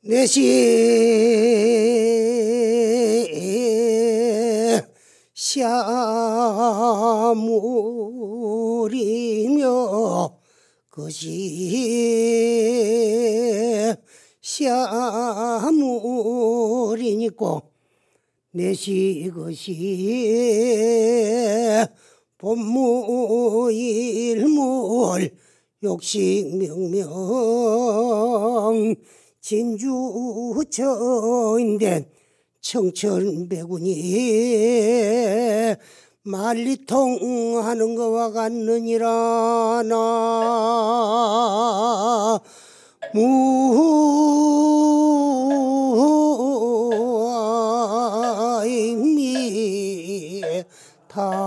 내시 샤물이며 그시 샤물이니까 내시 그시 본무일물 욕식명명 진주처인된 청천백운이 만리통하는 것과 같느니라. 나 무아이미 타보.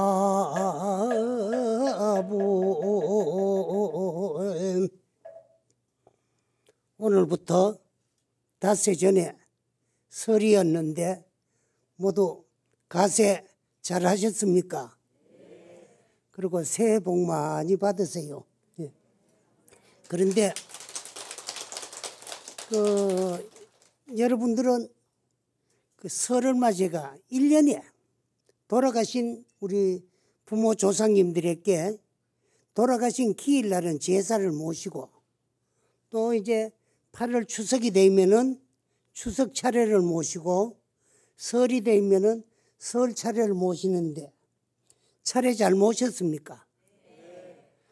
오늘부터 닷새 전에 설이었는데 모두 가세 잘 하셨습니까? 그리고 새해 복 많이 받으세요. 예. 그런데 여러분들은 그 설을 맞이가 1년에 돌아가신 우리 부모 조상님들에게 돌아가신 기일날은 제사를 모시고 또 이제 8월 추석이 되면은 추석 차례를 모시고 설이 되면은 설 차례를 모시는데 차례 잘 모셨습니까?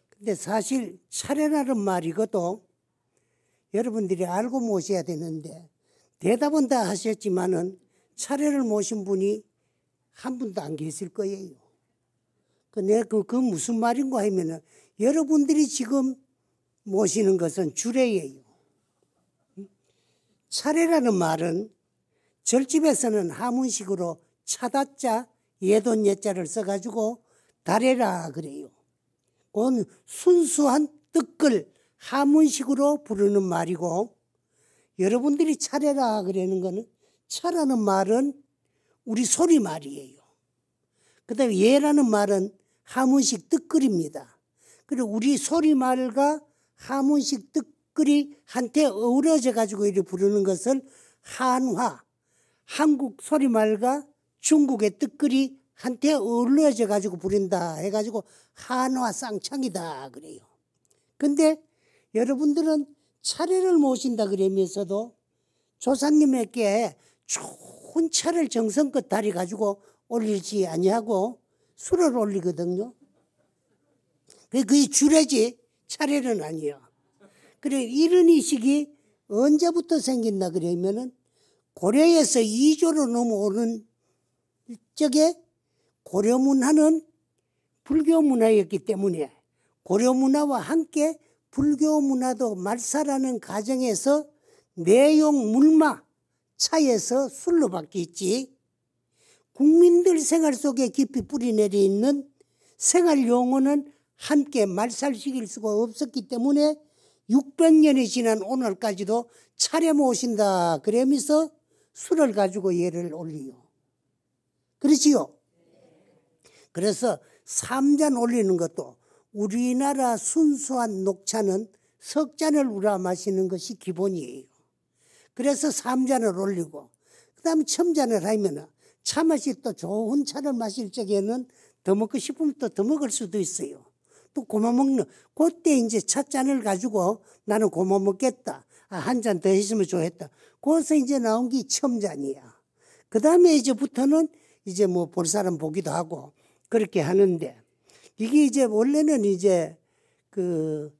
근데 사실 차례라는 말이것도 여러분들이 알고 모셔야 되는데 대답은 다 하셨지만은 차례를 모신 분이 한 분도 안 계실 거예요. 그 무슨 말인가 하면은 여러분들이 지금 모시는 것은 주례예요. 차례라는 말은 절집에서는 하문식으로 차다자 예돈 예자를 써가지고 다래라 그래요. 그건 순수한 뜻글 하문식으로 부르는 말이고 여러분들이 차례라 그러는 거는 차라는 말은 우리 소리 말이에요. 그 다음에 예라는 말은 하문식 뜻글입니다. 그리고 우리 소리 말과 하문식 뜻글이 한테 어우러져 가지고 이렇게 부르는 것을 한화, 한국 소리말과 중국의 뜻글이 한테 어우러져 가지고 부른다 해가지고 한화 쌍창이다 그래요. 근데 여러분들은 차례를 모신다 그러면서도 조상님에게 좋은 차를 정성껏 다리 가지고 올리지 아니하고 술을 올리거든요. 그게 주례지 차례는 아니야. 그래 이런 의식이 언제부터 생긴다 그러면은 고려에서 이조로 넘어오는 적에 고려 문화는 불교 문화였기 때문에 고려 문화와 함께 불교 문화도 말살하는 과정에서 내용 물마 차에서 술로 바뀌었지. 국민들 생활 속에 깊이 뿌리내려 있는 생활 용어는 함께 말살시킬 수가 없었기 때문에 600년이 지난 오늘까지도 차례 모신다 그러면서 술을 가지고 예를 올리요. 그렇지요? 그래서 3잔 올리는 것도 우리나라 순수한 녹차는 석 잔을 우려 마시는 것이 기본이에요. 그래서 3잔을 올리고 그 다음에 첨잔을 하면 차맛이 또 좋은 차를 마실 적에는 더 먹고 싶으면 또 더 먹을 수도 있어요. 또 고마 먹는 그때 이제 찻잔을 가지고 나는 고마 먹겠다. 한 잔 더 했으면 좋겠다. 거기서 이제 나온 게 첨잔이야. 그 다음에 이제부터는 이제 뭐 볼 사람 보기도 하고 그렇게 하는데 이게 이제 원래는 이제 그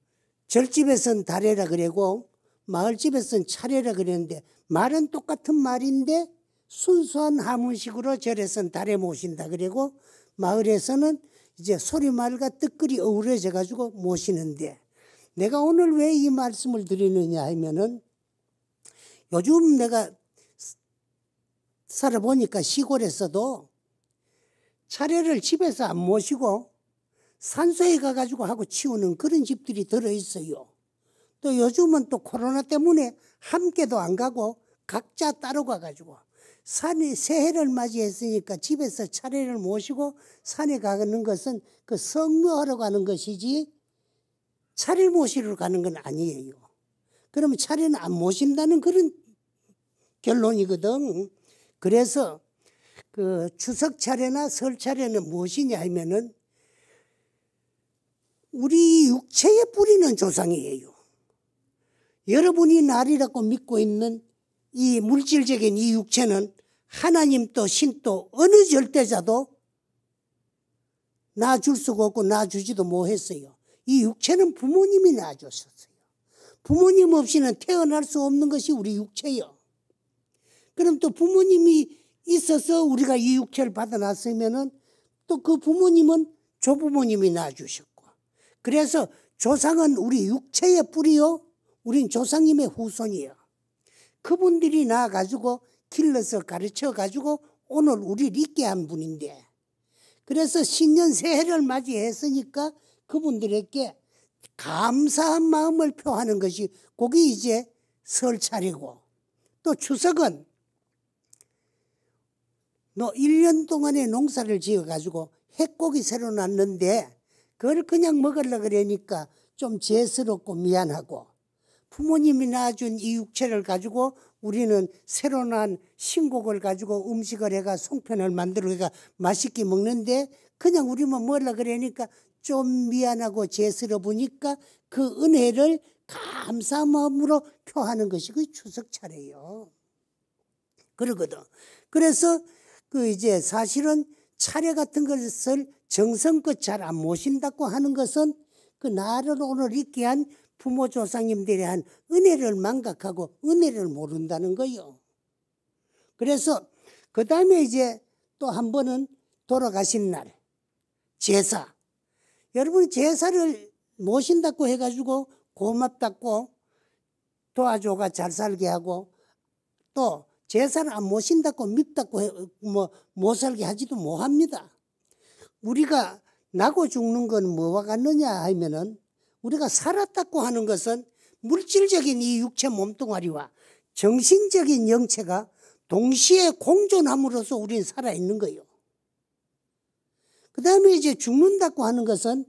절집에선 다래라 그러고 마을집에선 차례라 그랬는데 말은 똑같은 말인데 순수한 하문식으로 절에선 다래 모신다 그러고 마을에서는 이제 소리말과 뜻글이 어우러져 가지고 모시는데 내가 오늘 왜 이 말씀을 드리느냐 하면은 요즘 내가 살아보니까 시골에서도 차례를 집에서 안 모시고 산소에 가가지고 하고 치우는 그런 집들이 들어있어요. 또 요즘은 또 코로나 때문에 함께도 안 가고 각자 따로 가가지고 산에 새해를 맞이했으니까 집에서 차례를 모시고 산에 가는 것은 그 성묘하러 가는 것이지 차례 모시러 가는 건 아니에요. 그러면 차례는 안 모신다는 그런 결론이거든. 그래서 그 추석 차례나 설 차례는 무엇이냐 하면은 우리 육체의 뿌리는 조상이에요. 여러분이 날이라고 믿고 있는 이 물질적인 이 육체는 하나님도 신도 어느 절대자도 낳아줄 수가 없고 낳아주지도 못했어요. 이 육체는 부모님이 낳아주셨어요. 부모님 없이는 태어날 수 없는 것이 우리 육체예요. 그럼 또 부모님이 있어서 우리가 이 육체를 받아놨으면은 또 그 부모님은 조부모님이 낳아주셨고, 그래서 조상은 우리 육체의 뿌리요, 우린 조상님의 후손이에요. 그분들이 나와가지고 길러서 가르쳐가지고 오늘 우리를 있게 한 분인데, 그래서 신년 새해를 맞이했으니까 그분들에게 감사한 마음을 표하는 것이 그게 이제 설 차례고, 또 추석은 너 1년 동안의 농사를 지어가지고 해곡이 새로 났는데 그걸 그냥 먹으려고 그러니까 좀 죄스럽고 미안하고, 부모님이 낳아준 이 육체를 가지고 우리는 새로 난 신곡을 가지고 음식을 해가 송편을 만들어 가 맛있게 먹는데 그냥 우리만 먹으려고 그러니까 좀 미안하고 죄스러우니까 그 은혜를 감사한 마음으로 표하는 것이 그 추석 차례예요. 그러거든. 그래서 그 이제 사실은 차례 같은 것을 정성껏 잘 안 모신다고 하는 것은 그 나를 오늘 있게 한 부모 조상님들이 한 은혜를 망각하고 은혜를 모른다는 거요. 그래서 그 다음에 이제 또 한 번은 돌아가신 날 제사. 여러분 제사를 모신다고 해가지고 고맙다고 도와줘가 잘 살게 하고, 또 제사를 안 모신다고 밉다고 못 살게 하지도 못합니다. 우리가 나고 죽는 건 뭐와 같느냐 하면은, 우리가 살았다고 하는 것은 물질적인 이 육체 몸뚱아리와 정신적인 영체가 동시에 공존함으로써 우리는 살아있는 거예요. 그 다음에 이제 죽는다고 하는 것은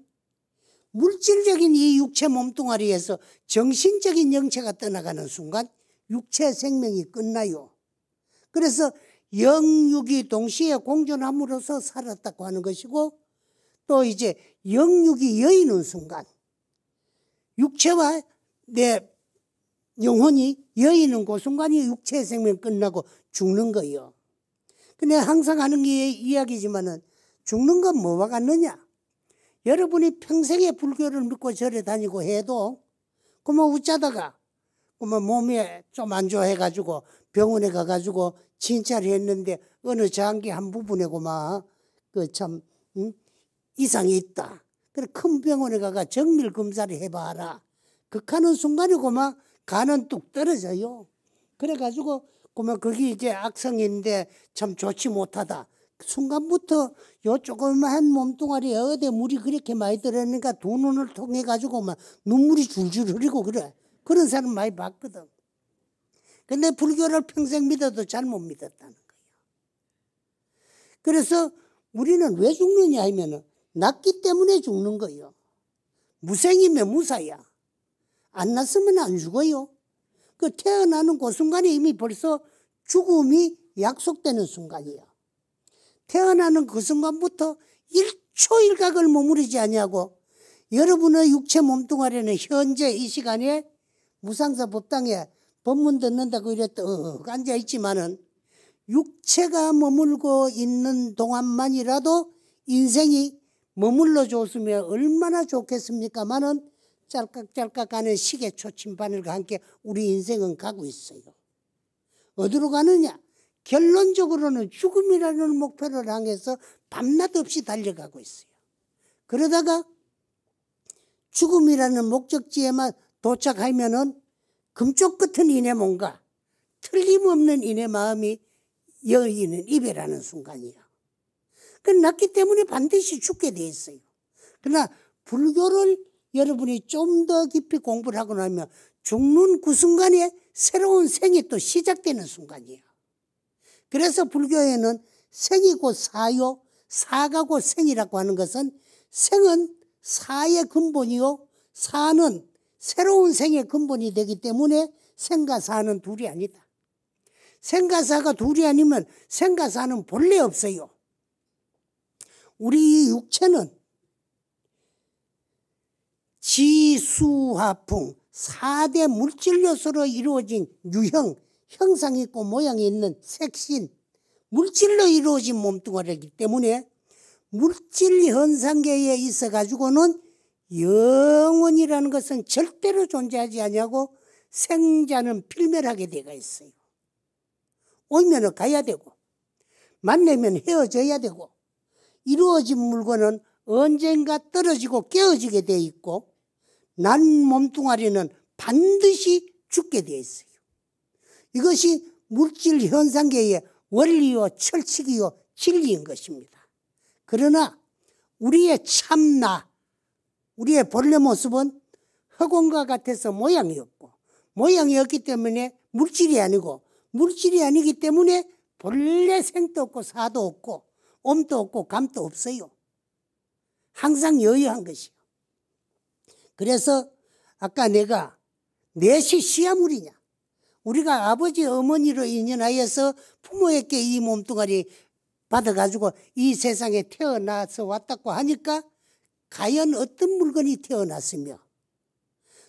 물질적인 이 육체 몸뚱아리에서 정신적인 영체가 떠나가는 순간 육체 생명이 끝나요. 그래서 영육이 동시에 공존함으로써 살았다고 하는 것이고, 또 이제 영육이 여이는 순간 육체와 내 영혼이 여이는 그 순간이 육체의 생명이 끝나고 죽는 거예요. 근데 항상 하는 게 이야기지만은 죽는 건 뭐와 같느냐? 여러분이 평생에 불교를 믿고 절에 다니고 해도 그만 웃자다가 그만 몸이 좀 안 좋아해가지고 병원에 가가지고 진찰을 했는데 어느 장기 한 부분에 그만 참 이상이 있다. 그래 큰 병원에 가가 정밀 검사를 해봐라. 극하는 순간에 그만 간은 뚝 떨어져요. 그래가지고 그만 거기 이제 악성인데 참 좋지 못하다. 순간부터 요 조그마한 몸뚱아리에 어디 물이 그렇게 많이 들어있는가 두 눈을 통해 가지고 막 눈물이 줄줄 흐르고 그래. 그런 사람 많이 봤거든. 근데 불교를 평생 믿어도 잘 못 믿었다는 거예요. 그래서 우리는 왜 죽느냐 하면은 낳기 때문에 죽는 거예요. 무생이면 무사야. 안 낳았으면 안 죽어요. 그 태어나는 그 순간에 이미 벌써 죽음이 약속되는 순간이에요. 태어나는 그 순간부터 1초 1각을 머무르지 아니하고 여러분의 육체 몸뚱아리는 현재 이 시간에 무상사 법당에 법문 듣는다고 이래 떡 앉아있지만은 육체가 머물고 있는 동안만이라도 인생이 머물러 줬으면 얼마나 좋겠습니까마는 짤깍짤깍 하는 시계 초침바늘과 함께 우리 인생은 가고 있어요. 어디로 가느냐? 결론적으로는 죽음이라는 목표를 향해서 밤낮 없이 달려가고 있어요. 그러다가 죽음이라는 목적지에만 도착하면은 금쪽 같은 이내 몸과 틀림없는 이내 마음이 여인은 이별하는 순간이야. 그 낳기 때문에 반드시 죽게 돼 있어요. 그러나 불교를 여러분이 좀 더 깊이 공부를 하고 나면 죽는 그 순간에 새로운 생이 또 시작되는 순간이에요. 그래서 불교에는 생이 곧 사요, 사가 곧 생이라고 하는 것은 생은 사의 근본이요, 사는 새로운 생의 근본이 되기 때문에 생과 사는 둘이 아니다. 생가사가 둘이 아니면 생가사는 본래 없어요. 우리 육체는 지수화풍 4대 물질 요소로 이루어진 유형, 형상이 있고 모양이 있는 색신, 물질로 이루어진 몸뚱아리이기 때문에 물질 현상계에 있어 가지고는 영혼이라는 것은 절대로 존재하지 아니하고 생자는 필멸하게 되어 있어요. 오면은 가야 되고 만나면 헤어져야 되고 이루어진 물건은 언젠가 떨어지고 깨어지게 되어 있고 난 몸뚱아리는 반드시 죽게 되어 있어요. 이것이 물질 현상계의 원리요 철칙이요 진리인 것입니다. 그러나 우리의 참나, 우리의 본래 모습은 흑원과 같아서 모양이 없고 모양이 없기 때문에 물질이 아니고 물질이 아니기 때문에 본래 생도 없고 사도 없고 옴도 없고 감도 없어요. 항상 여유한 것이요. 그래서 아까 내가 넷이 시아물이냐, 우리가 아버지 어머니로 인연하여서 부모에게 이 몸뚱아리 받아가지고 이 세상에 태어나서 왔다고 하니까 과연 어떤 물건이 태어났으며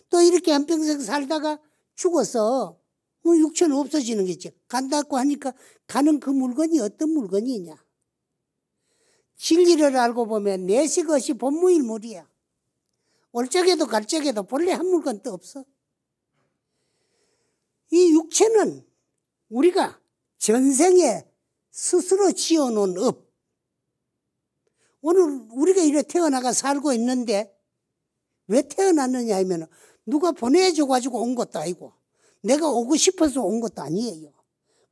또 이렇게 한평생 살다가 죽어서 뭐 육체는 없어지는 거지. 간다고 하니까 가는 그 물건이 어떤 물건이냐. 진리를 알고 보면 내시 것이 본무일물이야. 올 적에도 갈 적에도 본래 한 물건도 없어. 이 육체는 우리가 전생에 스스로 지어놓은 업. 오늘 우리가 이렇게 태어나가 살고 있는데 왜 태어났느냐 하면 누가 보내줘가지고 온 것도 아니고 내가 오고 싶어서 온 것도 아니에요.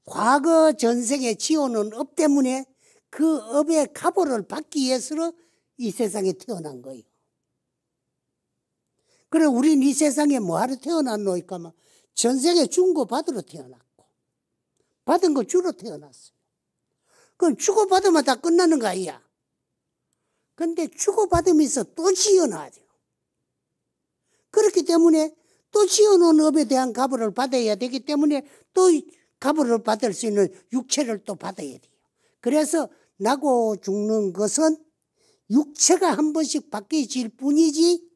과거 전생에 지어놓은 업 때문에 그 업의 가보를 받기 위해서 이 세상에 태어난 거예요. 그래 우린 이 세상에 뭐하러 태어났노니까 막 전생에 준 거 받으러 태어났고 받은 거 주러 태어났어요. 그럼 주고받으면 다 끝나는 거 아니야. 근데 주고받으면서 또 지어놔야 돼요. 그렇기 때문에 또 지어놓은 업에 대한 가보를 받아야 되기 때문에 또 가보를 받을 수 있는 육체를 또 받아야 돼요. 그래서 나고 죽는 것은 육체가 한 번씩 바뀌질 뿐이지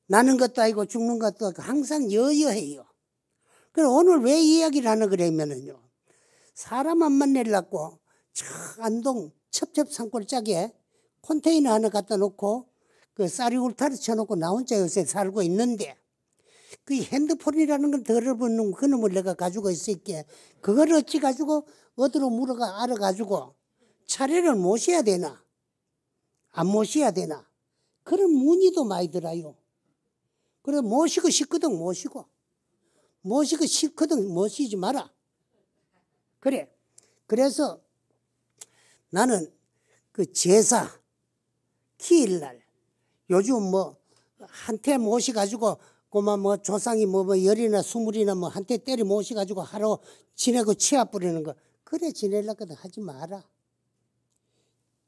나는 것도 아니고 죽는 것도 아니고 항상 여여해요. 그럼 오늘 왜 이야기를 하나 그러면은요. 사람 안 만나려고 저 안동 첩첩산골짜기에 컨테이너 하나 갖다 놓고 그 쌀이 울타리 쳐놓고 나 혼자 요새 살고 있는데 그 핸드폰이라는 건 더러운 그놈을 내가 가지고 있을게 그걸 어찌 가지고 어디로 물어가 알아가지고 차례를 모셔야 되나 안 모셔야 되나 그런 문의도 많이 들어요. 그래 모시고 싶거든 모시고 싫거든 모시지 마라. 그래 그래서 나는 그 제사 기일날 요즘 뭐 한테 모셔가지고 그만 뭐 조상이 뭐 열이나 스물이나 뭐 한테 때려 모셔가지고 하루 지내고 치아 뿌리는 거 그래 지내려거든 하지 마라.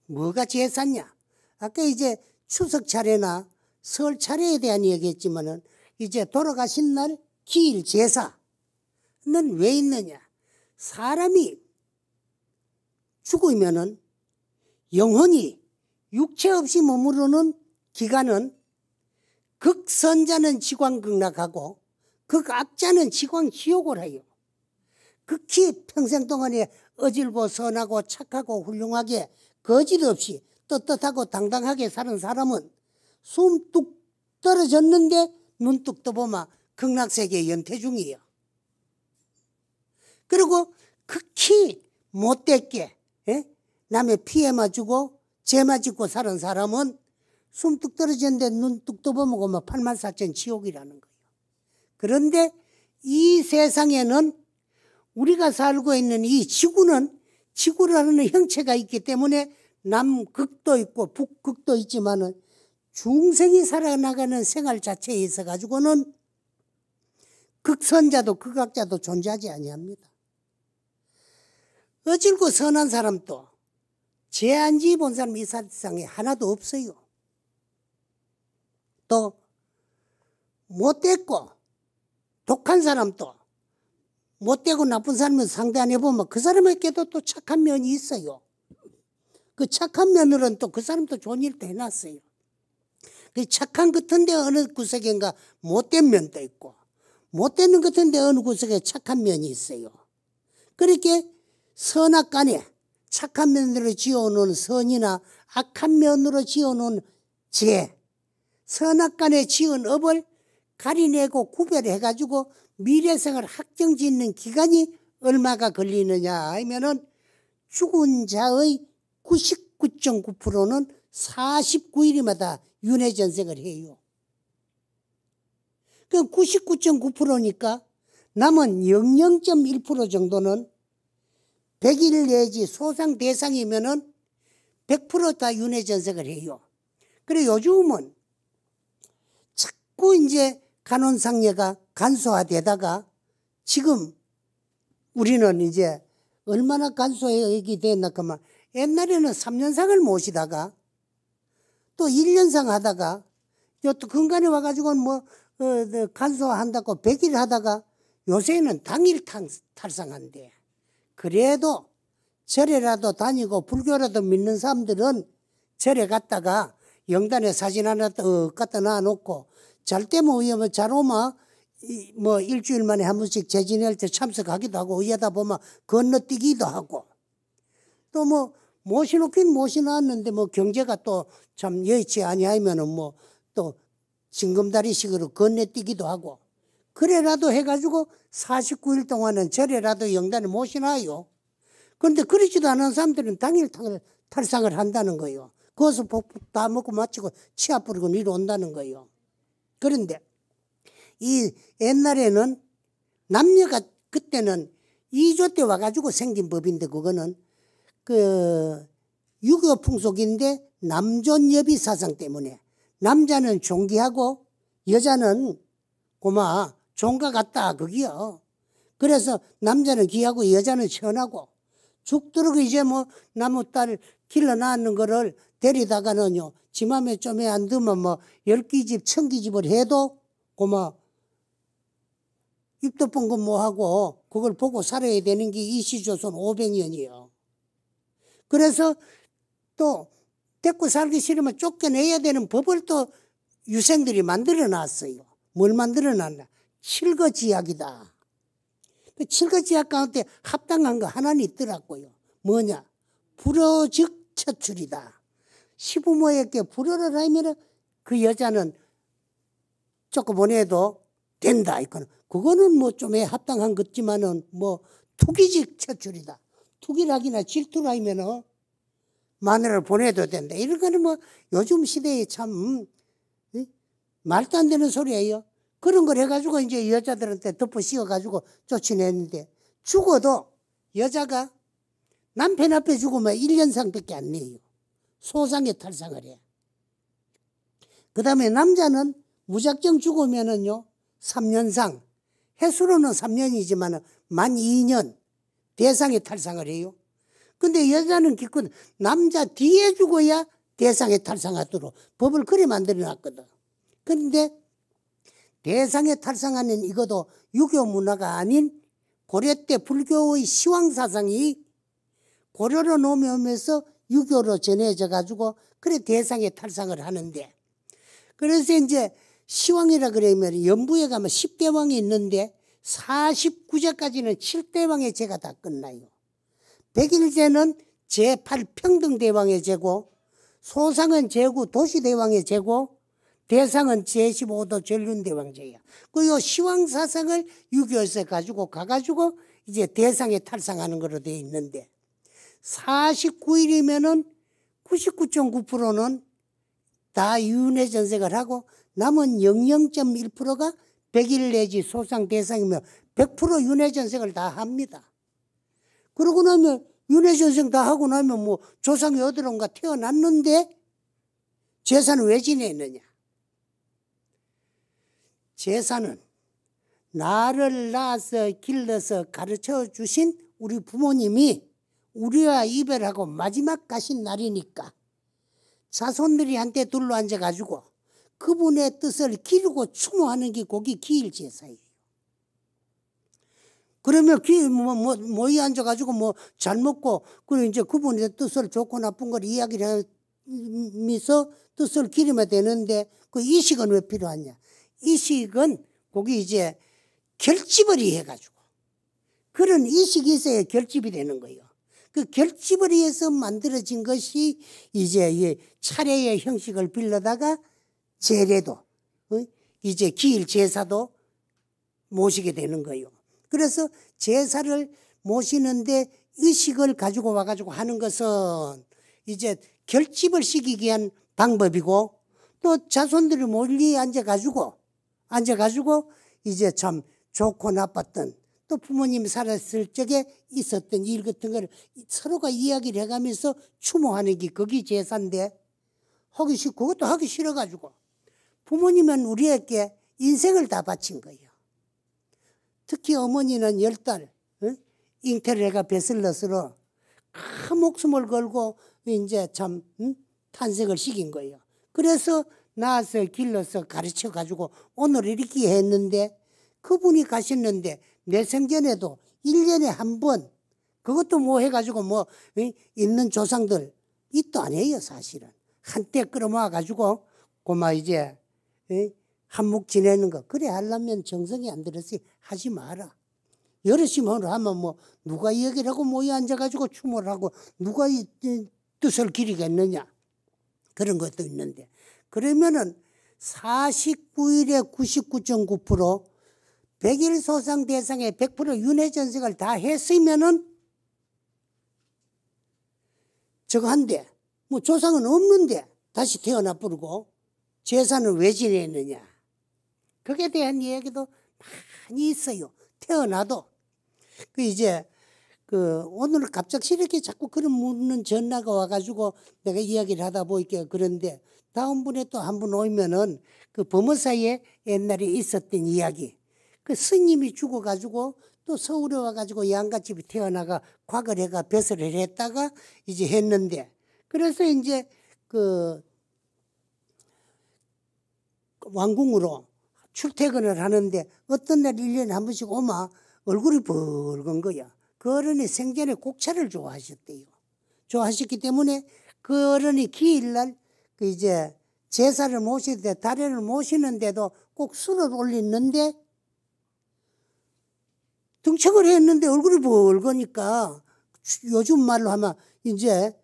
뭐가 제사냐? 아까 이제 추석 차례나 설 차례에 대한 얘기했지만은 이제 돌아가신 날 기일 제사는 왜 있느냐? 사람이 죽으면은 영혼이 육체 없이 머무르는 기간은 극선자는 지광 극락하고 극악자는 지광 지옥을 해요. 극히 평생 동안에 어질고 선하고 착하고 훌륭하게 거짓 없이 떳떳하고 당당하게 사는 사람은 숨 뚝 떨어졌는데 눈 뚝 떠보면 극락세계 연퇴 중이에요. 그리고 극히 못됐게 남의 피해만 주고 죄만 짓고 사는 사람은 숨 뚝 떨어졌는데 눈 뚝 떠보면 84,000 지옥이라는 거예요. 그런데 이 세상에는 우리가 살고 있는 이 지구는 지구라는 형체가 있기 때문에 남극도 있고 북극도 있지만은 중생이 살아나가는 생활 자체에 있어 가지고는 극선자도 극악자도 존재하지 아니합니다. 어질고 선한 사람도 죄 안 지은 사람 이 세상에 하나도 없어요. 또 못됐고 독한 사람도 못되고 나쁜 사람을 상대 안 해보면 그 사람에게도 또 착한 면이 있어요. 그 착한 면으로는 또 그 사람도 좋은 일도 해놨어요. 그 착한 같은데 어느 구석인가 못된 면도 있고 못되는 것 같은데 어느 구석에 착한 면이 있어요. 그렇게 선악간에 착한 면으로 지어놓은 선이나 악한 면으로 지어놓은 죄, 선악간에 지은 업을 가리내고 구별해가지고 미래생을 확정짓는 기간이 얼마가 걸리느냐 하면은 죽은 자의 99.9%는 49일마다 윤회전생을 해요. 그 99.9%니까 남은 00.1% 정도는 100일 내지 소상 대상이면은 100% 다 윤회전생을 해요. 그래 요즘은 자꾸 이제 간혼상례가 간소화되다가 지금 우리는 이제 얼마나 간소하게 됐나 그만 옛날에는 3년상을 모시다가 또 1년상 하다가 또 근간에 와가지고 뭐 간소화한다고 100일 하다가 요새는 당일 탈상한대. 그래도 절에라도 다니고 불교라도 믿는 사람들은 절에 갔다가 영단에 사진 하나 딱 갖다 놔놓고 잘 때면 위험해 잘 오면 뭐 일주일 만에 한 번씩 재진할 때 참석하기도 하고 의하다 보면 건너뛰기도 하고 또 뭐 모시놓긴 모시놨는데 뭐 경제가 또 참 여의치 아니하면은 뭐 또 징검다리식으로 건너뛰기도 하고 그래라도 해가지고 49일 동안은 절에라도 영단에 모시놔요. 그런데 그러지도 않은 사람들은 당일 탈상을 한다는 거예요. 거기서 복 다 먹고 마치고 치아 부르고 이리 온다는 거예요. 그런데 이 옛날에는 남녀가 그때는 2조 때 와가지고 생긴 법인데 그거는 그 유교 풍속인데 남존여비 사상 때문에 남자는 존귀하고 여자는 고마 종가 같다 그기요. 그래서 남자는 귀하고 여자는 천하고 죽도록 이제 뭐 나무 딸 길러 낳는 거를 데리다가는요 지 맘에 좀 안 들면 뭐 10기집 1000기집을 해도 고마 입도 뻥긋 뭐하고 그걸 보고 살아야 되는 게 이시조선 500년이에요. 그래서 또 데리고 살기 싫으면 쫓겨내야 되는 법을 또 유생들이 만들어 놨어요. 뭘 만들어 놨나? 칠거지약이다. 그 칠거지약 가운데 합당한 거 하나는 있더라고요. 뭐냐? 불효즉 처출이다. 시부모에게 불효를 하면 그 여자는 쫓겨보내도 된다. 그거는 뭐 좀 합당한 것지만은 뭐 투기직 처출이다. 투기락이나 질투를 하면은 마누라를 보내도 된다. 이런 거는 뭐 요즘 시대에 참 말도 안 되는 소리예요. 그런 걸 해가지고 이제 여자들한테 덮어 씌워가지고 쫓아내는데 죽어도 여자가 남편 앞에 죽으면 1년상밖에 안 내요. 소상에 탈상을 해. 그 다음에 남자는 무작정 죽으면은요 3년상 해수로는 3년이지만 만 2년 대상에 탈상을 해요. 근데 여자는 기껏 남자 뒤에 죽어야 대상에 탈상하도록 법을 그리 만들어 놨거든. 그런데 대상에 탈상하는 이것도 유교 문화가 아닌 고려 때 불교의 시황사상이 고려로 넘어오면서 유교로 전해져 가지고 그래 대상에 탈상을 하는데 그래서 이제 시황이라 그러면 연부에 가면 10대왕이 있는데 49제까지는 7대왕의 제가 다 끝나요. 100일제는 제8평등대왕의 제고 소상은 제9 도시대왕의 제고 대상은 제15도 전륜대왕제야. 그 시황사상을 유교에서 가지고 가가지고 이제 대상에 탈상하는 거로 되어 있는데 49일이면은 99.9%는 다 윤회전생을 하고 남은 00.1%가 100일 내지 소상 대상이면 100% 윤회전생을 다 합니다. 그러고 나면 윤회전생 다 하고 나면 뭐 조상이 어디론가 태어났는데 제사는 왜 지내느냐? 제사는 나를 낳아서 길러서 가르쳐 주신 우리 부모님이 우리와 이별하고 마지막 가신 날이니까 자손들이 한테 둘러앉아 가지고 그분의 뜻을 기르고 추모하는 게 거기 기일제사예요. 그러면 모이 앉아가지고 뭐 잘 먹고, 그리고 이제 그분의 뜻을 좋고 나쁜 걸 이야기를 하면서 뜻을 기르면 되는데, 그 이식은 왜 필요하냐? 이식은 거기 이제 결집을 해가지고, 그런 이식이 있어야 결집이 되는 거예요. 그 결집을 위해서 만들어진 것이 이제 이 차례의 형식을 빌려다가 제례도, 이제 기일 제사도 모시게 되는 거예요. 그래서 제사를 모시는데 의식을 가지고 와가지고 하는 것은 이제 결집을 시키기 위한 방법이고, 또 자손들이 멀리 앉아가지고 이제 참 좋고 나빴던, 또 부모님이 살았을 적에 있었던 일 같은 걸 서로가 이야기를 해가면서 추모하는 게 그게 제사인데, 그것도 하기 싫어가지고 부모님은 우리에게 인생을 다 바친 거예요. 특히 어머니는 10달 잉태를 해가 베슬러스로 큰 목숨을 걸고 이제 참 탄생을 시킨 거예요. 그래서 낳아서 길러서 가르쳐 가지고 오늘 이렇게 했는데, 그분이 가셨는데 내 생전에도 1년에 한 번, 그것도 뭐 해가지고 뭐 있는 조상들 이도 안 해요. 사실은 한때 끌어모아 가지고 고마 이제 한몫 지내는 거, 그래 하려면 정성이 안 들었으니 하지 마라. 여럿이면 하면 뭐 누가 얘기를 하고 모여 앉아가지고 추모를 하고 누가 이 뜻을 기리겠느냐, 그런 것도 있는데, 그러면은 49일에 99.9%, 100일 소상 대상에 100% 윤회 전생을 다 했으면은 저거 한데, 뭐 조상은 없는데 다시 태어나 부르고 제사는 왜 지내느냐, 그에 대한 이야기도 많이 있어요. 태어나도 이제 오늘 갑자기 이렇게 자꾸 그런 묻는 전화가 와가지고 내가 이야기를 하다 보니까 그런데, 다음번에 또 한 번 오면은 그 범어사에 옛날에 있었던 이야기, 그 스님이 죽어가지고 또 서울에 와가지고 양갓집이 태어나가 과거를 해가 벼슬을 했다가 이제 했는데, 그래서 이제 그 왕궁으로 출퇴근을 하는데 어떤 날 1년에 한 번씩 오마 얼굴이 붉은 거야. 그 어른이 생전에 곡차를 좋아하셨대요. 좋아하셨기 때문에 그 어른이 기일날 이제 제사를 모실 때, 달해를 모시는데도 꼭 술을 올리는데 등청을 했는데 얼굴이 붉으니까 요즘 말로 하면 이제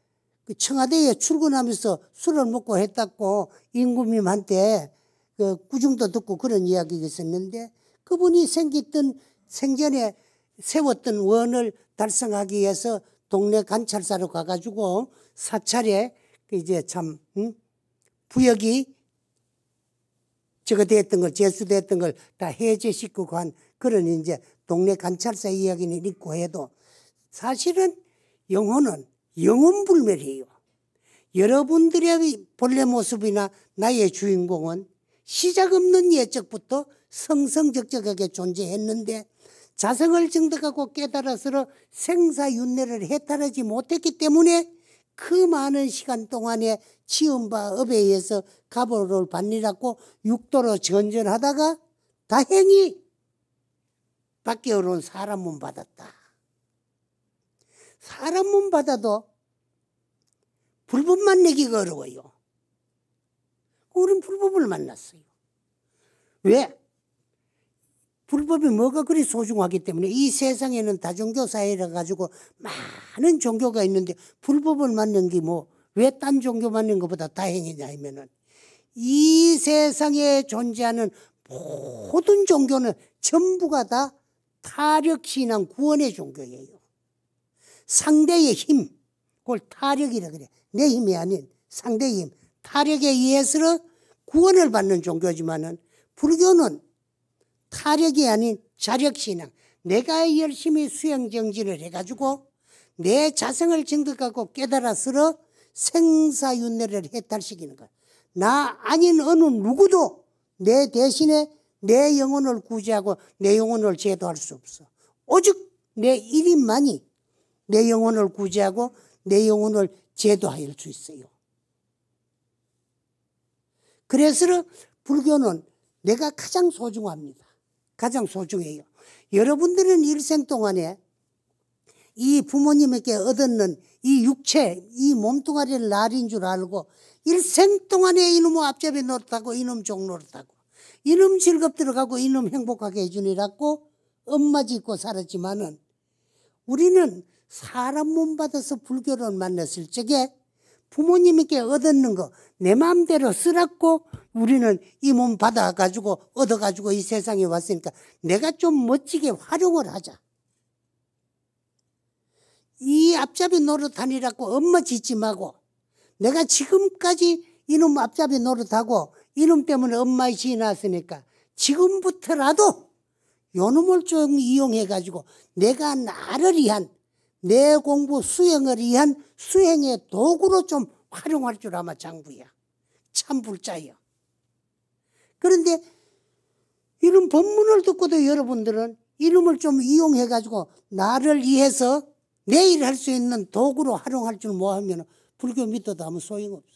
그 청와대에 출근하면서 술을 먹고 했다고 임금님한테 그 구중도 듣고 그런 이야기가 있었는데, 그분이 생전에 세웠던 원을 달성하기 위해서 동네 관찰사로 가가지고 사찰에 이제 참 부역이 저거 됐던 걸, 제수됐던 걸 다 해제시키고 한 그런 이제 동네 관찰사 이야기는 있고 해도, 사실은 영혼은 영혼불멸이에요. 여러분들의 본래 모습이나 나의 주인공은 시작 없는 예적부터 성성적적하게 존재했는데, 자성을 증득하고 깨달아서 생사윤회를 해탈하지 못했기 때문에 그 많은 시간 동안에 지은 바 업에 의해서 가보를 받느라고 육도로 전전하다가 다행히 밖에 어려운 사람 몸 받았다. 사람 몸 받아도 불법만 내기가 어려워요. 우린 불법을 만났어요. 왜? 불법이 뭐가 그리 소중하기 때문에. 이 세상에는 다종교 사회라 가지고 많은 종교가 있는데 불법을 만난 게 뭐 왜 딴 종교 만난 것보다 다행이냐 하면은, 이 세상에 존재하는 모든 종교는 전부가 다 타력신앙 구원의 종교예요. 상대의 힘, 그걸 타력이라 그래. 내 힘이 아닌 상대의 힘, 타력에 의해서 구원을 받는 종교지만은, 불교는 타력이 아닌 자력신앙, 내가 열심히 수행정진을 해가지고 내 자성을 증득하고 깨달아서 생사윤회를 해탈시키는 거야. 나 아닌 어느 누구도 내 대신에 내 영혼을 구제하고 내 영혼을 제도할 수 없어. 오직 내 일인만이 내 영혼을 구제하고 내 영혼을 제도할 수 있어요. 그래서 불교는 내가 가장 소중합니다. 가장 소중해요. 여러분들은 일생 동안에 이 부모님에게 얻었는 이 육체, 이 몸뚱아리를 날인 줄 알고 일생 동안에 이놈의 앞잡이 노릇하고 이놈 종 노릇하고 이놈 즐겁 들어가고 이놈 행복하게 해주니라고 엄마 짓고 살았지만은 우리는 사람 몸 받아서 불교를 만났을 적에 부모님에게 얻었는 거 내 마음대로 쓰라고 우리는 이 몸 받아가지고 얻어가지고 이 세상에 왔으니까 내가 좀 멋지게 활용을 하자. 이 앞잡이 노릇하니라고 엄마 짓지 말고 내가 지금까지 이놈 앞잡이 노릇하고 이놈 때문에 엄마의 지 났으니까 지금부터라도 요놈을 좀 이용해가지고 내가 나를 위한 내 공부 수행을 위한 수행의 도구로 좀 활용할 줄 아마 장부야. 참 불자야. 그런데 이런 법문을 듣고도 여러분들은 이놈을 좀 이용해가지고 나를 위해서 내일 할 수 있는 도구로 활용할 줄 모르면 불교 믿어도 아무 소용없어.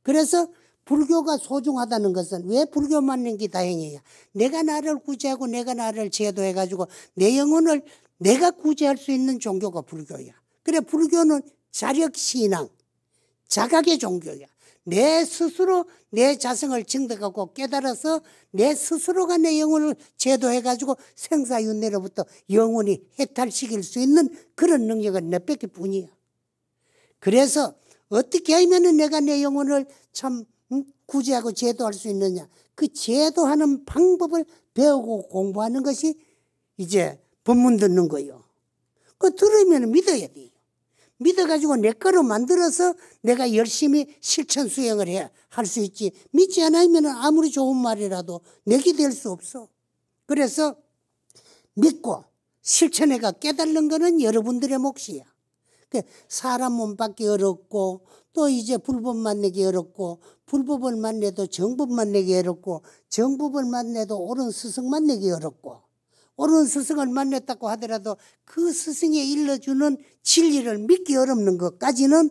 그래서 불교가 소중하다는 것은 왜 불교 만난 게 다행이야. 내가 나를 구제하고 내가 나를 제도해가지고 내 영혼을 내가 구제할 수 있는 종교가 불교야. 그래 불교는 자력신앙, 자각의 종교야. 내 스스로 내 자성을 증득하고 깨달아서 내 스스로가 내 영혼을 제도해가지고 생사윤회로부터 영혼이 해탈시킬 수 있는 그런 능력은 몇백 개뿐이야. 그래서 어떻게 하면 내가 내 영혼을 참 구제하고 제도할 수 있느냐. 그 제도하는 방법을 배우고 공부하는 것이 이제 법문 듣는 거예요. 그거 들으면 믿어야 돼요. 믿어가지고 내 거로 만들어서 내가 열심히 실천 수행을 해야 할 수 있지. 믿지 않으면 아무리 좋은 말이라도 내게 될 수 없어. 그래서 믿고 실천해가 깨달는 거는 여러분들의 몫이야. 사람 몸 받기 어렵고 또 이제 불법 만나기 어렵고 불법을 만나도 정법 만나기 어렵고 정법을 만나도 옳은 스승 만나기 어렵고 옳은 스승을 만났다고 하더라도 그 스승이 일러주는 진리를 믿기 어렵는 것까지는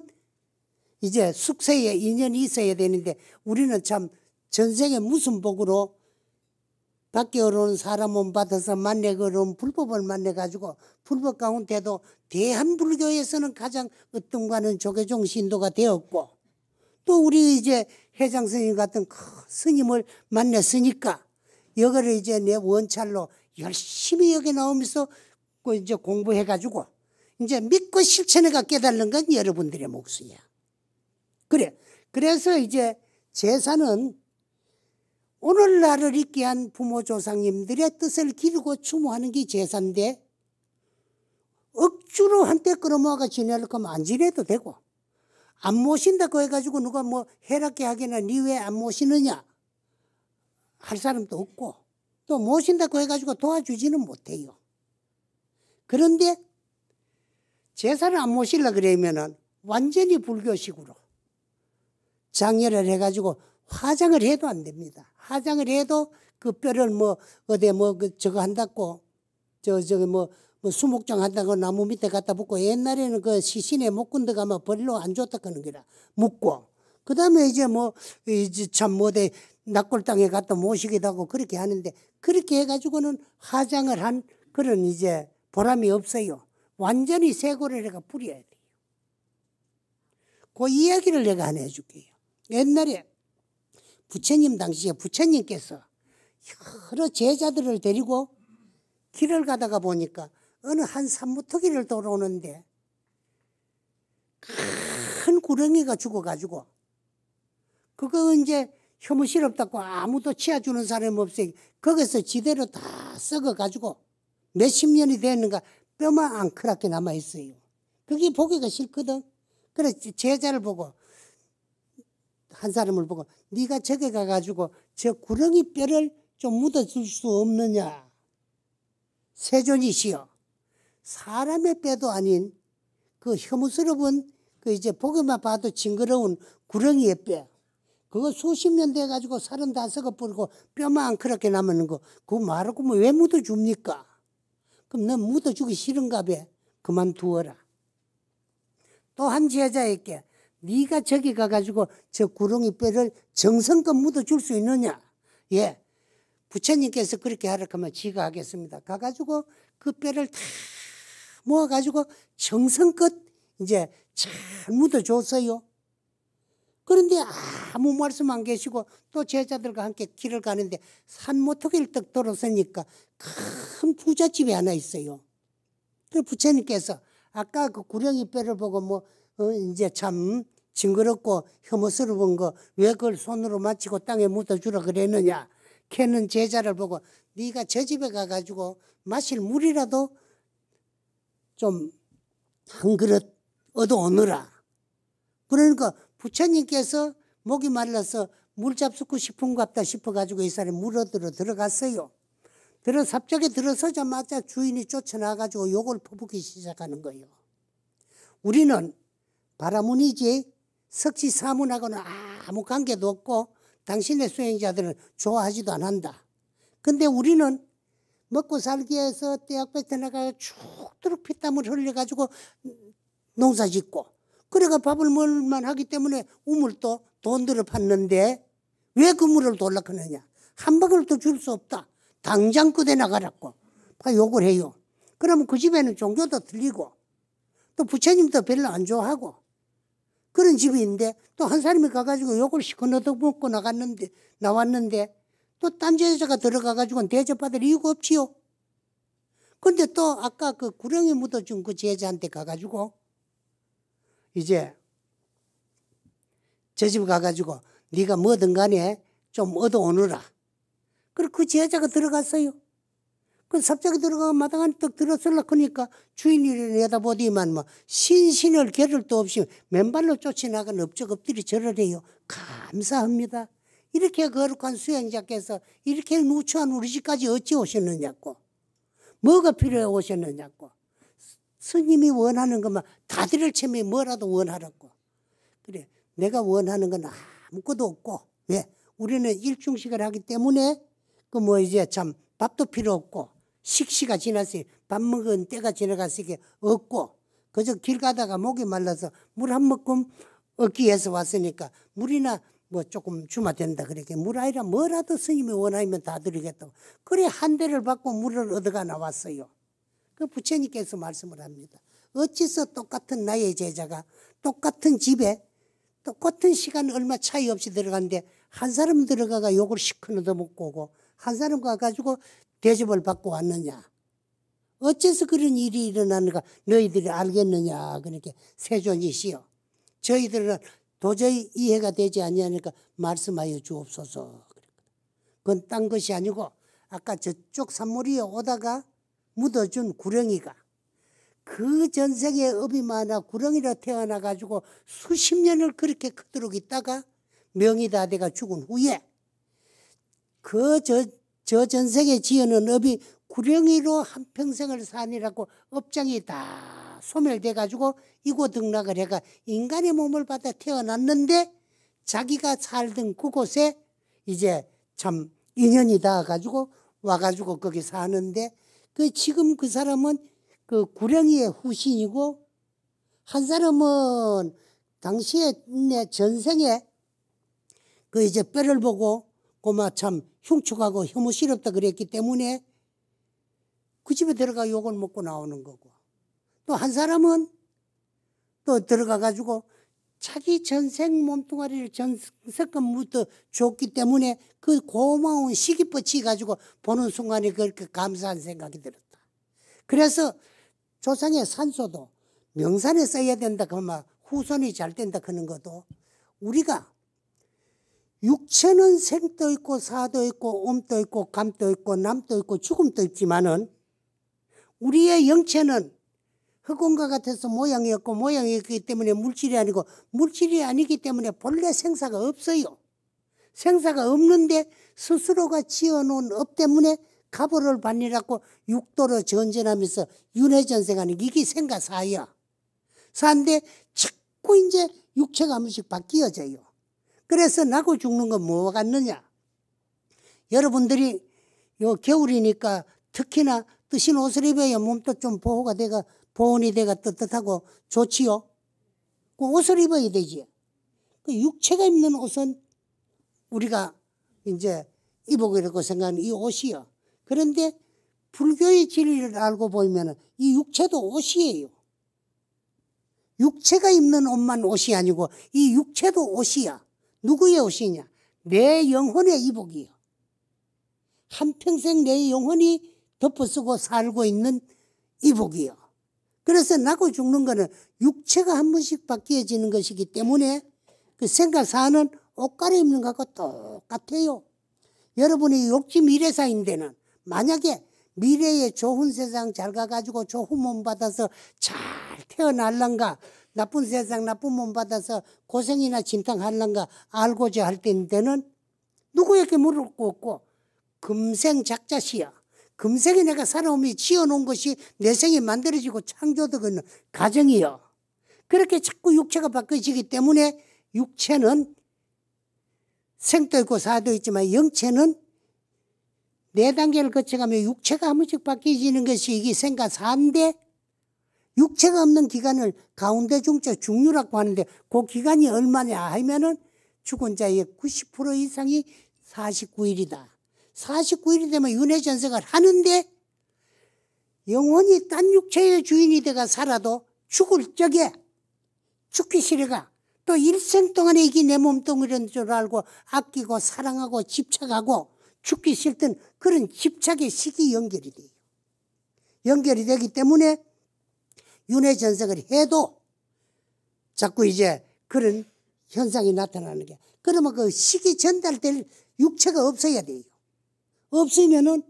이제 숙세에 인연이 있어야 되는데 우리는 참 전생에 무슨 복으로 밖에 어려운 사람 몸 받아서 만나기 어려운 불법을 만나가지고 불법 가운데도 대한불교에서는 가장 으뜸가는 조계종 신도가 되었고 또 우리 이제 회장 스님 같은 큰 스님을 만났으니까 이거를 이제 내 원찰로 열심히 여기 나오면서 이제 공부해가지고 이제 믿고 실천해가 깨달는 건 여러분들의 몫이야. 그래. 그래서 이제 제사는 오늘날을 있게 한 부모 조상님들의 뜻을 기르고 추모하는 게 제사인데 억지로 한때 끌어모아가 지내려고 하면 안 지내도 되고 안 모신다고 해가지고 누가 뭐 해롭게 하기나 니 왜 안 모시느냐 할 사람도 없고 또 모신다고 해가지고 도와주지는 못해요. 그런데 제사를 안 모시려고 그러면은 완전히 불교식으로 장례를 해가지고 화장을 해도 안 됩니다. 화장을 해도 그 뼈를 뭐 어디 뭐 저거 한다고 저기 뭐 수목장 한다고 나무 밑에 갖다 붓고 옛날에는 그 시신에 못 군데 가면 별로 안 좋다 그러는 거라 묻고 그 다음에 이제 뭐 이제 참 뭐대 낙골 땅에 갖다 모시기도 하고 그렇게 하는데 그렇게 해가지고는 화장을 한 그런 이제 보람이 없어요. 완전히 쇄골을 내가 뿌려야 돼요. 그 이야기를 내가 하나 해줄게요. 옛날에 부처님 당시에 부처님께서 여러 제자들을 데리고 길을 가다가 보니까 어느 한 산무터기를 돌아오는데 큰 구렁이가 죽어가지고 그거 이제 혐오스럽다고 아무도 치워주는 사람이 없어요. 거기서 지대로 다 썩어가지고 몇십 년이 됐는가 뼈만 앙크랗게 남아있어요. 그게 보기가 싫거든. 그래서 제자를 보고 한 사람을 보고 네가 저기 가가지고 저 구렁이 뼈를 좀 묻어줄 수 없느냐. 세존이시여 사람의 뼈도 아닌 그 혐오스러운 그 이제 보기만 봐도 징그러운 구렁이의 뼈 그거 수십 년 돼가지고 살은 다 썩어버리고 뼈만 앙크랗게 남는 거 그거 말하고 뭐 왜 묻어줍니까? 그럼 넌 묻어주기 싫은가 봐. 그만두어라. 또 한 제자에게 네가 저기 가가지고 저 구렁이 뼈를 정성껏 묻어줄 수 있느냐? 예, 부처님께서 그렇게 하라 하면 지가 하겠습니다. 가가지고 그 뼈를 다 모아가지고 정성껏 이제 잘 묻어줬어요. 그런데 아무 말씀 안 계시고 또 제자들과 함께 길을 가는데 산모토기를 떡 돌아서니까 큰 부잣집이 하나 있어요. 그 부처님께서 아까 그 구렁이 뼈를 보고 뭐 이제 참 징그럽고 혐오스러운 거 왜 그걸 손으로 만지고 땅에 묻어주라 그랬느냐. 걔는 제자를 보고 네가 저 집에 가가지고 마실 물이라도 좀 한 그릇 얻어오느라. 그러니까 부처님께서 목이 말라서 물 잡수고 싶은갑다 싶어가지고 이 사람이 물 얻으러 들어갔어요. 삽자기 들어서자마자 주인이 쫓아나가지고 욕을 퍼붓기 시작하는 거예요. 우리는 바라문이지 석지사문하고는 아무 관계도 없고 당신의 수행자들은 좋아하지도 않는다. 근데 우리는 먹고 살기 위해서 대학 뱉어나가 죽도록 피땀을 흘려가지고 농사 짓고 그래가 밥을 먹을만 하기 때문에 우물도 돈 들어 팠는데 왜 그 물을 돌락하느냐. 한 방울도 줄 수 없다. 당장 끄대 나가라고 욕을 해요. 그러면 그 집에는 종교도 틀리고 또 부처님도 별로 안 좋아하고 그런 집이 있는데 또 한 사람이 가가지고 욕을 시커 얻어먹고 나왔는데 또 딴 제자가 들어가가지고는 대접받을 이유가 없지요. 근데 또 아까 그 구렁이 묻어준 그 제자한테 가가지고 이제 저 집 가가지고 네가 뭐든 간에 좀 얻어오느라. 그리고 그 제자가 들어갔어요. 그 삽자기 들어가면 마당안에 떡 들어설라 하니까 주인이 내다보더니만 뭐 신신을 겨를도 없이 맨발로 쫓아나간 업적 엎드리 절을 해요. 감사합니다. 이렇게 거룩한 수행자께서 이렇게 누추한 우리 집까지 어찌 오셨느냐고. 뭐가 필요해 오셨느냐고. 스님이 원하는 것만 다 드릴 체면 뭐라도 원하라고. 그래 내가 원하는 건 아무것도 없고 왜? 우리는 일중식을 하기 때문에 그 뭐 이제 참 밥도 필요 없고 식시가 지났으니 밥 먹은 때가 지나갔으니 없고 그저 길 가다가 목이 말라서 물 한 모금 얻기 위해서 왔으니까 물이나 뭐 조금 주면 된다. 그렇게 물 아니라 뭐라도 스님이 원하면 다 드리겠다고. 그래 한 대를 받고 물을 얻어가 나왔어요. 그 부처님께서 말씀을 합니다. 어째서 똑같은 나의 제자가 똑같은 집에 똑같은 시간 얼마 차이 없이 들어갔는데 한 사람 들어가가 욕을 시커 얻어먹고 오고 한 사람 가가지고 대접을 받고 왔느냐. 어째서 그런 일이 일어나는가 너희들이 알겠느냐. 그렇게 세존이시여. 저희들은 도저히 이해가 되지 않으니까 말씀하여 주옵소서. 그건 딴 것이 아니고 아까 저쪽 산모리에 오다가 묻어준 구렁이가 그 전생에 업이 많아 구렁이로 태어나가지고 수십 년을 그렇게 크도록 있다가 명이 다 돼가 죽은 후에 저 전생에 지어놓은 업이 구렁이로 한평생을 사니라고 업장이 다 소멸돼가지고 이곳 등락을 해가 인간의 몸을 받아 태어났는데 자기가 살던 그곳에 이제 참 인연이 닿아가지고 와가지고 거기 사는데 그 지금 그 사람은 그 구렁이의 후신이고 한 사람은 당시에 내 전생에 그 이제 뼈를 보고 고마 참 흉측하고 혐오스럽다 그랬기 때문에 그 집에 들어가 욕을 먹고 나오는 거고 또 한 사람은 또 들어가가지고 자기 전생 몸뚱아리를 전세껏 묻어 줬기 때문에 그 고마운 시기뻗치 가지고 보는 순간에 그렇게 감사한 생각이 들었다. 그래서 조상의 산소도 명산에 써야 된다 그러면 후손이 잘 된다 그런 것도 우리가 육체는 생도 있고 사도 있고 옴도 있고 감도 있고 남도 있고 죽음도 있지만은 우리의 영체는 흑원과 같아서 모양이 없고 모양이 있기 때문에 물질이 아니고 물질이 아니기 때문에 본래 생사가 없어요. 생사가 없는데 스스로가 지어놓은 업 때문에 가보를 받느라고 육도로 전전하면서 윤회전생하는 이게 생가사야. 사인데 자꾸 이제 육체가 한 번씩 바뀌어져요. 그래서 나고 죽는 건 뭐 같느냐. 여러분들이 요 겨울이니까 특히나 뜨신 옷을 입어야 몸도 좀 보호가 돼가 보온이 돼가 뜨뜻하고 좋지요. 그 옷을 입어야 되지. 그 육체가 입는 옷은 우리가 이제 이복이라고 생각하는 이 옷이요. 그런데 불교의 진리를 알고 보면 이 육체도 옷이에요. 육체가 입는 옷만 옷이 아니고 이 육체도 옷이야. 누구의 옷이냐? 내 영혼의 이복이요. 한평생 내 영혼이 덮어쓰고 살고 있는 이복이요. 그래서 나고 죽는 거는 육체가 한 번씩 바뀌어지는 것이기 때문에 그 생각사는 옷 갈아입는 것과 똑같아요. 여러분이 욕지 미래사인데는 만약에 미래에 좋은 세상 잘 가가지고 좋은 몸 받아서 잘 태어날란가, 나쁜 세상 나쁜 몸 받아서 고생이나 진탕할란가 알고자 할 때는 누구에게 물을 거 없고 금생 작자시야. 금생에 내가 살아오며 지어놓은 것이 내 생에 만들어지고 창조되는 가정이요. 그렇게 자꾸 육체가 바뀌어지기 때문에 육체는 생도 있고 사도 있지만 영체는 네 단계를 거쳐가며 육체가 한 번씩 바뀌어지는 것이 이게 생가사인데 육체가 없는 기간을 가운데 중자 중류라고 하는데 그 기간이 얼마냐 하면은 죽은 자의 90% 이상이 49일이다. 49일이 되면 윤회전생을 하는데 영혼이 딴 육체의 주인이 돼가 살아도 죽을 적에 죽기 싫어가 또 일생 동안에 이게 내 몸뚱이라는 줄 알고 아끼고 사랑하고 집착하고 죽기 싫던 그런 집착의 식이 연결이 돼요. 연결이 되기 때문에 윤회전생을 해도 자꾸 이제 그런 현상이 나타나는 게 그러면 그 식이 전달될 육체가 없어야 돼요. 없으면은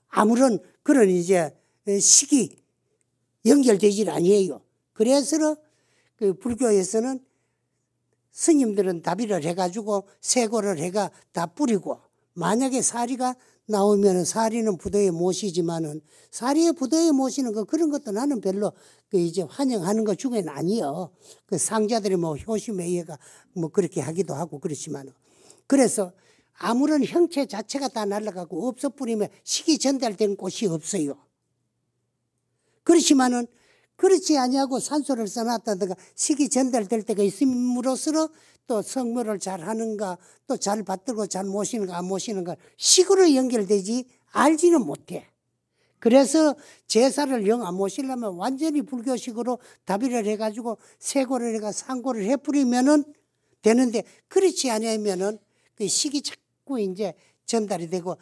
아무런 그런 이제 식이 연결되질 아니에요. 그래서 그 불교에서는 스님들은 다비를 해가지고 세고를 해가 다 뿌리고 만약에 사리가 나오면은 사리는 부도에 모시지만은 사리의 부도에 모시는 거 그런 것도 나는 별로 그 이제 환영하는 거 중에는 아니요. 그 상자들이 뭐 효심의예가 뭐 그렇게 하기도 하고 그렇지만은 그래서 아무런 형체 자체가 다 날아가고 없어버리면 식이 전달되는 곳이 없어요. 그렇지만은 그렇지 아니하고 산소를 써놨다든가 식이 전달될 때가 있음으로써 또 성묘를 잘 하는가 또 잘 받들고 잘 모시는가 안 모시는가 식으로 연결되지 알지는 못해. 그래서 제사를 영 안 모시려면 완전히 불교식으로 다비를 해가지고 세고를 해가 상고를 해버리면은 되는데 그렇지 않으면은 그 식이 자꾸 이제 전달이 되고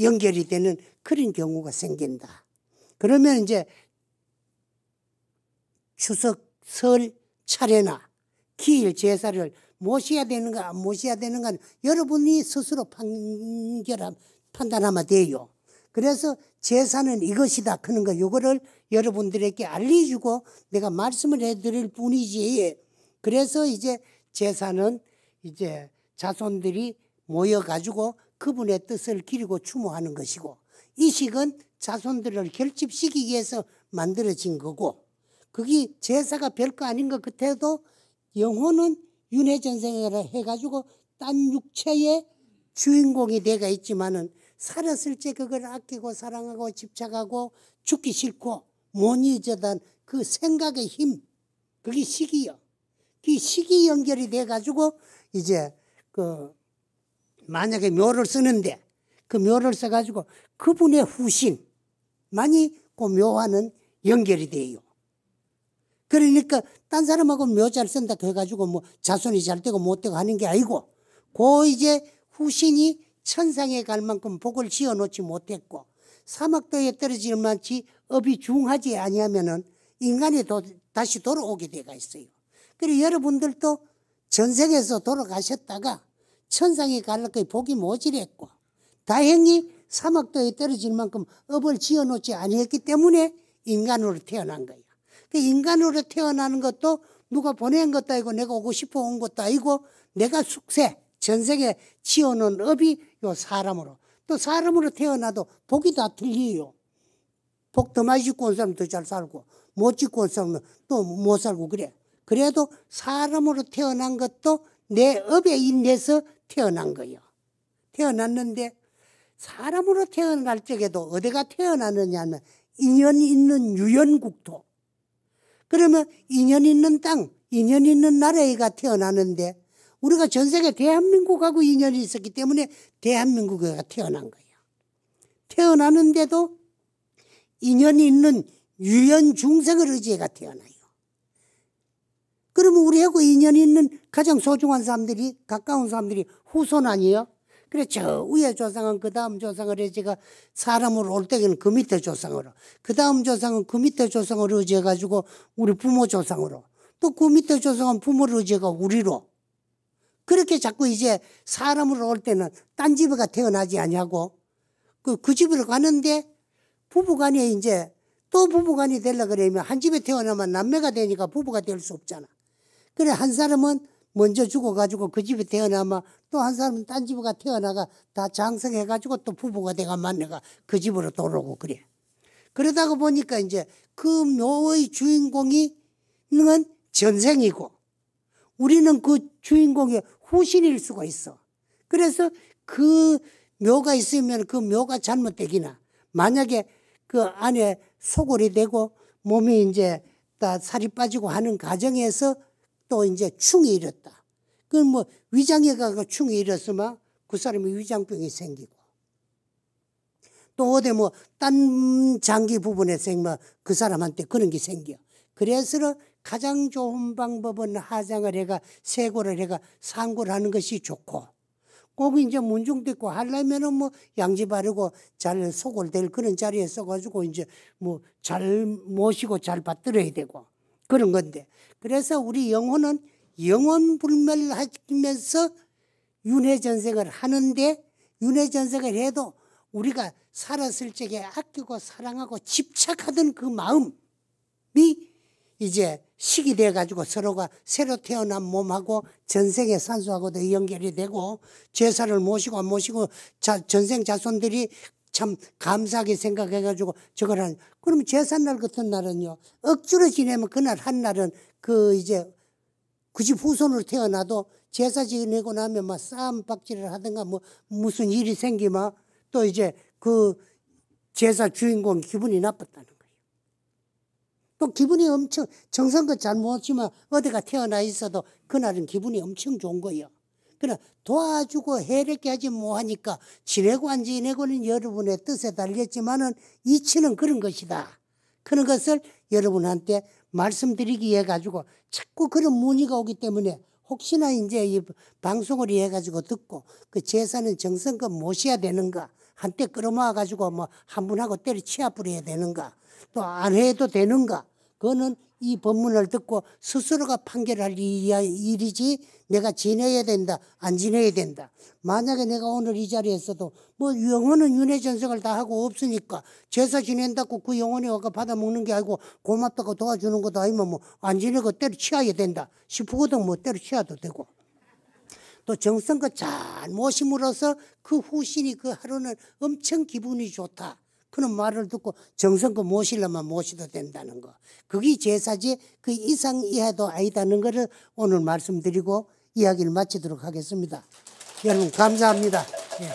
연결이 되는 그런 경우가 생긴다. 그러면 이제 추석, 설, 차례나 기일, 제사를 모셔야 되는가 안 모셔야 되는가 여러분이 스스로 판단하면 돼요. 그래서 제사는 이것이다 그런 거 요거를 여러분들에게 알려주고 내가 말씀을 해드릴 뿐이지. 그래서 이제 제사는 이제 자손들이 모여가지고 그분의 뜻을 기리고 추모하는 것이고 이 식은 자손들을 결집시키기 위해서 만들어진 거고 그게 제사가 별거 아닌 것 같아도 영혼은 윤회전생을 해가지고 딴 육체의 주인공이 돼가 있지만은 살았을 때 그걸 아끼고 사랑하고 집착하고 죽기 싫고 못 잊어던 그 생각의 힘 그게 식이요. 그 식이 연결이 돼가지고 이제 그 만약에 묘를 쓰는데 그 묘를 써가지고 그분의 후신만이 그 묘와는 연결이 돼요. 그러니까 딴 사람하고 묘 잘 쓴다 해가지고 뭐 자손이 잘 되고 못 되고 하는 게 아니고 그 이제 후신이 천상에 갈 만큼 복을 지어놓지 못했고 사막도에 떨어질 만치 업이 중하지 아니하면은 인간이 다시 돌아오게 돼가 있어요. 그리고 여러분들도 전생에서 돌아가셨다가 천상에 갈라고 복이 모질했고 다행히 사막도에 떨어질 만큼 업을 지어놓지 아니했기 때문에 인간으로 태어난 거예요. 그 인간으로 태어나는 것도 누가 보낸 것도 아니고 내가 오고 싶어 온 것도 아니고 내가 숙세 전생에 지어놓은 업이 요 사람으로 또 사람으로 태어나도 복이 다 틀려요. 복 더 많이 짓고 온 사람은 더 잘 살고 못 짓고 온 사람은 또 못 살고 그래. 그래도 사람으로 태어난 것도 내 업에 인해서 태어난 거예요. 태어났는데 사람으로 태어날 적에도 어디가 태어나느냐 하면 인연 있는 유연국토. 그러면 인연 있는 땅, 인연 있는 나라에가 태어나는데 우리가 전 세계 대한민국하고 인연이 있었기 때문에 대한민국에 태어난 거예요. 태어나는데도 인연이 있는 유연중생을 의지해가 태어나요. 그러면 우리하고 인연이 있는 가장 소중한 사람들이, 가까운 사람들이 후손 아니에요? 그래, 저 위에 조상은 그 다음 조상을 의지가 사람으로 올 때는 그 밑에 조상으로, 그 다음 조상은 그 밑에 조상을 의지해가지고 우리 부모 조상으로, 또 그 밑에 조상은 부모를 의지해가 우리로. 그렇게 자꾸 이제 사람으로 올 때는 딴 집에가 태어나지 아니하고 그 집으로 가는데 부부간에 이제 또 부부간이 되려고 그러면 한 집에 태어나면 남매가 되니까 부부가 될 수 없잖아. 그래, 한 사람은 먼저 죽어가지고 그 집에 태어나면 또 한 사람은 딴 집에가 태어나가 다 장성해가지고 또 부부가 돼가 만나가 그 집으로 돌아오고 그래. 그러다가 보니까 이제 그 묘의 주인공이 는 전생이고 우리는 그 주인공의 후신일 수가 있어. 그래서 그 묘가 있으면 그 묘가 잘못되기나 만약에 그 안에 소골이 되고 몸이 이제 다 살이 빠지고 하는 과정에서 또 이제 충이 일었다. 그 뭐 위장에 가서 충이 일었으면 그 사람이 위장병이 생기고 또 어디 뭐 딴 장기 부분에서 뭐 그 사람한테 그런 게 생겨. 그래서 가장 좋은 방법은 하장을 해가 세고를 해가 상고를 하는 것이 좋고 꼭 이제 문중도 있고 하려면은 뭐 양지 바르고 잘 소골될 그런 자리에 써가지고 이제 뭐 잘 모시고 잘 받들어야 되고 그런 건데 그래서 우리 영혼은 영혼불멸하면서 윤회전생을 하는데 윤회전생을 해도 우리가 살았을 적에 아끼고 사랑하고 집착하던 그 마음이 이제 식이 돼가지고 서로가 새로 태어난 몸하고 전생의 산소하고도 연결이 되고 제사를 모시고 전생 자손들이 참 감사하게 생각해가지고 저걸 하는. 그러면 제삿날 같은 날은요 억지로 지내면 그날 한 날은 그 이제 그 집 후손으로 태어나도 제사 지내고 나면 막 싸움 박질을 하든가 뭐 무슨 일이 생기면 또 이제 그 제사 주인공 기분이 나빴다는 거예요. 또 기분이 엄청 정성껏 잘 모시면 어디가 태어나 있어도 그날은 기분이 엄청 좋은 거예요. 그러나 도와주고 해롭게 하지 뭐하니까 지내고 안 지내고는 여러분의 뜻에 달렸지만은 이치는 그런 것이다. 그런 것을 여러분한테 말씀드리기 위해 가지고 자꾸 그런 문의가 오기 때문에 혹시나 이제 이 방송을 위해 가지고 듣고 그 제사는 정성껏 모셔야 되는가 한때 끌어모아 가지고 뭐 한 분하고 때려치아 부려야 되는가 또 안 해도 되는가 그거는 이 법문을 듣고 스스로가 판결할 일이지 내가 지내야 된다 안 지내야 된다. 만약에 내가 오늘 이 자리에서도 뭐 영혼은 윤회전생을 다 하고 없으니까 제사 지낸다고 그 영혼이 와서 받아먹는 게 아니고 고맙다고 도와주는 것도 아니면 뭐 안 지내고 때려치워야 된다 싶거든. 뭐 때려치워도 되고 또 정성껏 잘 모심으로써 그 후신이 그 하루는 엄청 기분이 좋다. 그런 말을 듣고 정성껏 모시려면 모셔도 된다는 거. 그게 제사지 그 이상 이하도 아니다는 것을 오늘 말씀드리고 이야기를 마치도록 하겠습니다. 여러분 감사합니다. 예.